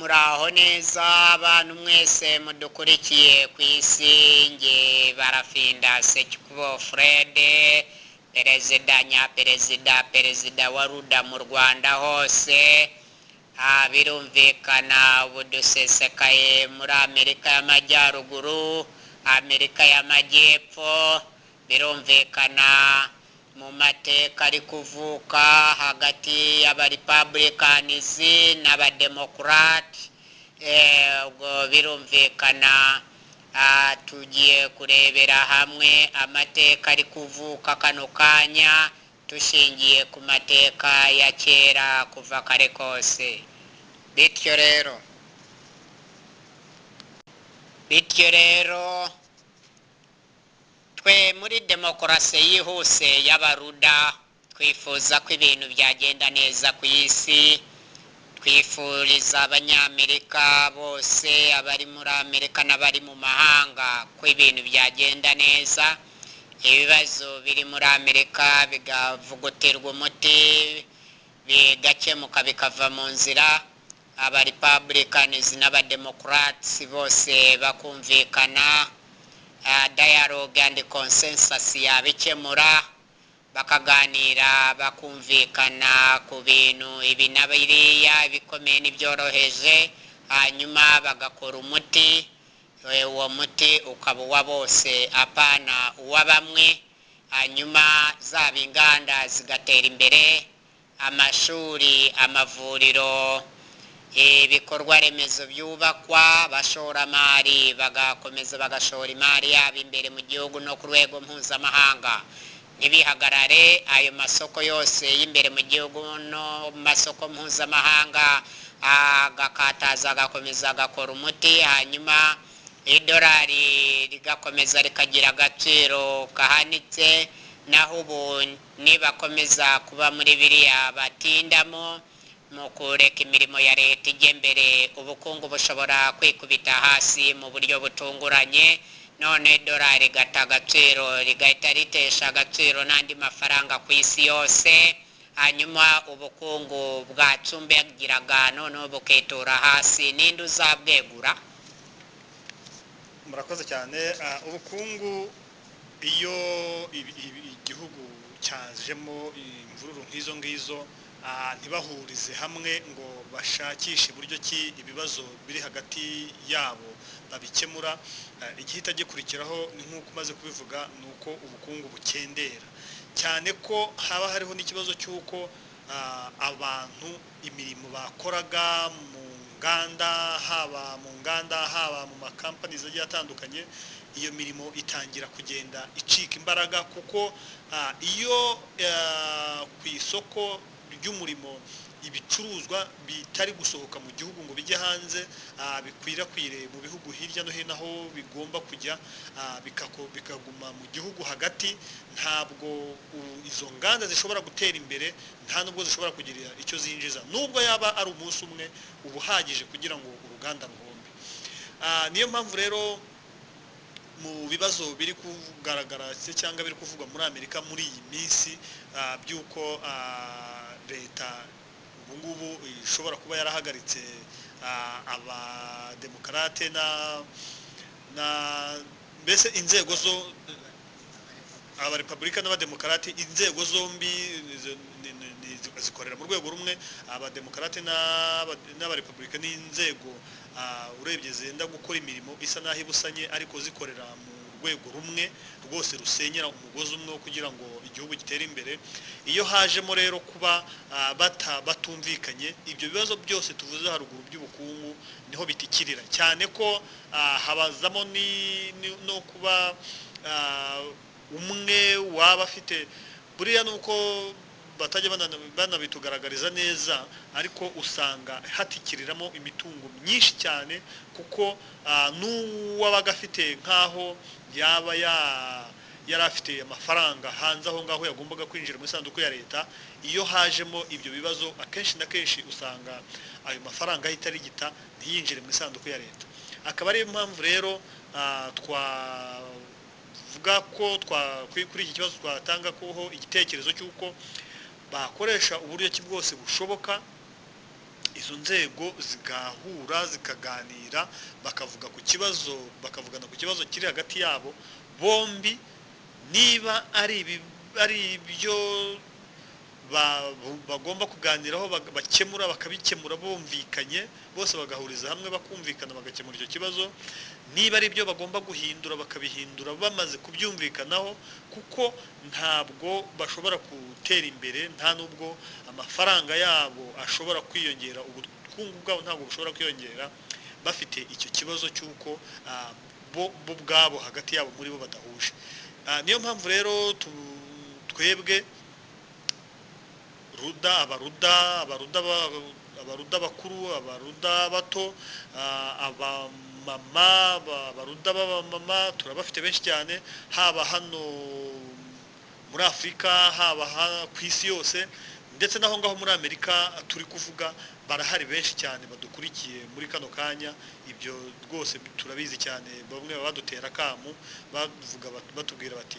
muraho neza abantu mwese mudukurikiye ku isi. Nge Barafinda Sekikubo Fred, perezida wa ruda mu Rwanda hose. Birumvikana ubu dusesekaye muri Amerika y'Amajyaruguru, Amerika y'Amajyepfo. Birumvikana mu mateka ari kuvuka hagati y'abarepublicans n'abademokrate. Ubwo birumvikana tugiye kurebera hamwe amateka ari kuvuka kano kanya tushingiye ku mateka ya kera kuva kare kose. Bityo rero twe muri demokarasi yihuse y'abaruda twifuza ko ibintu byagenda neza ku isi. Twifuriza abanyamerika bose, abari muri Amerika n'abari mu mahanga, ko ibintu byagenda neza, ibibazo biri muri Amerika bigavugutirwa umuti, bigakemuka bikava mu nzira, abarepublicans n'abademokrats bose bakumvikana, dialogue and consensus yabikemura, bakaganira bakumvikana ku bintu ibi na biriya, ibikomeye n'ibyoroheje, hanyuma bagakora umuti. Uwo muti ukaba uwa bose apana uwa bamwe. Hanyuma zaba inganda zigatera imbere, amashuri, amavuriro, ibikorwa remezo byubakwa, abashoramari bagakomeza bagashora imari yabo imbere mu gihugu no ku rwego mpuzamahanga. Ntibihagarare ayo masoko yose y'imbere mu gihugu no mu masoko mpuzamahanga agakataza, agakomeza agakora umuti. Hanyuma idolari rigakomeza rikagira agaciro kahanitse, naho ubu nibakomeza kuba muri biriya batindamo mu kureka imirimo ya leta ijya imbere, ubukungu bushobora kwikubita hasi mu buryo butunguranye, none idolari rigata agaciro, rigahita ritesha agaciro n'andi mafaranga ku isi yose. Hanyuma ubukungu bwacumbagiraga noneho bukitura hasi. Ninde uzabwegura? Murakoze cyane. Ubukungu iyo igihugu cyajemo imvururu nk'izo ngizo, ntibahurize hamwe ngo bashakishe uburyo ki ibibazo biri hagati yabo babikemura, igihita gikurikiraho ni nk'uko umaze kubivuga, ni uko ubukungu bukendera cyane, ko haba hariho n'ikibazo cy'uko abantu imirimo bakoraga mu nganda, haba mu makampani agiye atandukanye, iyo mirimo itangira kugenda icika imbaraga, kuko iyo ku isoko ry'umurimo ibicuruzwa bitari gusohoka mu gihugu ngo bijye hanze, bikwirakwire mu bihugu hirya no hino aho bigomba kujya, bikaguma mu gihugu hagati, ntabwo izo nganda zishobora gutera imbere, nta nubwo zishobora kugira icyo zinjiza, nubwo yaba ari umunsi umwe uba uhagije kugira ngo uruganda ruhombe. Niyo mpamvu rero mu bibazo biri kugaragara cyangwa biri kuvugwa muri Amerika muri iyi minsi, by'uko leta ubu ngubu ishobora kuba yarahagaritse abademokarate mbese inzego zo abarepublika n'abademokarate, inzego zombi zikorera mu rwego rumwe. Abademokarate n'abarepublika ni inzego urebye zenda gukora imirimo isa naho ibusanye, ariko zikorera mu rwego rumwe rwose rusenyera umugozi umwe kugira ngo igihugu gitere imbere. Iyo hajemo rero kuba batumvikanye, ibyo bibazo byose tuvuze haruguru by'ubukungu niho bitikirira, cyane ko habazamo no kuba umwe waba afite, buriya nuko batajya banabitugaragariza neza, ariko usanga hatikiriramo imitungo myinshi cyane, kuko n'uwabaga afite nk'aho yaba yari afite amafaranga hanze aho ngaho yagombaga kwinjira mu isanduku ya leta, iyo hajemo ibyo bibazo akenshi na kenshi usanga ayo mafaranga ahita arigita ntiyinjire mu isanduku ya leta. Akaba ariyo mpamvu rero twavuga ko kuri iki kibazo twatanga koho igitekerezo cy'uko bakoresha uburyo ki bwose bushoboka izo nzego zigahura zikaganira bakavugana ku kibazo kiri hagati yabo bombi, niba ari ibyo bagomba kuganiraho bakabikemura bumvikanye, bose bagahuriza hamwe bakumvikana bagakemura icyo kibazo. Niba ari ibyo bagomba guhindura bakabihindura bamaze kubyumvikanaho, kuko ntabwo bashobora gutera imbere, nta nubwo amafaranga yabo ashobora kwiyongera, ubukungu bwabo ntabwo bushobora kwiyongera bafite icyo kibazo cy'uko bo ubwabo hagati yabo muri bo badahuje. Niyo mpamvu rero twebwe abaruda bakuru, abaruda bato, abaruda b'abamama turabafite benshi cyane, haba hano muri Afurika, haba ku isi yose, ndetse naho ngaho muri Amerika turi kuvuga barahari benshi cyane badukurikiye muri kano kanya. Ibyo rwose turabizi cyane, bamwe badutera akamu batubwira bati